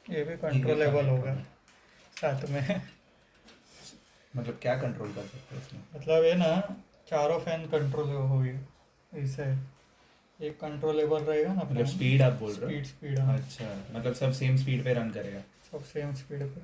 ये भी ये कंट्रोलेबल connect होगा साथ में। मतलब क्या कंट्रोल कर सकते हैं इसमें? मतलब ये ना, चारों फैन कंट्रोल होगी इसे। एक कंट्रोलेबल रहेगा ना मतलब फैन। स्पीड आप बोल रहे स्पीड स्पीड, हो? हाँ। अच्छा, मतलब सब सेम स्पीड पे रन करेगा। सब सेम स्पीड पे।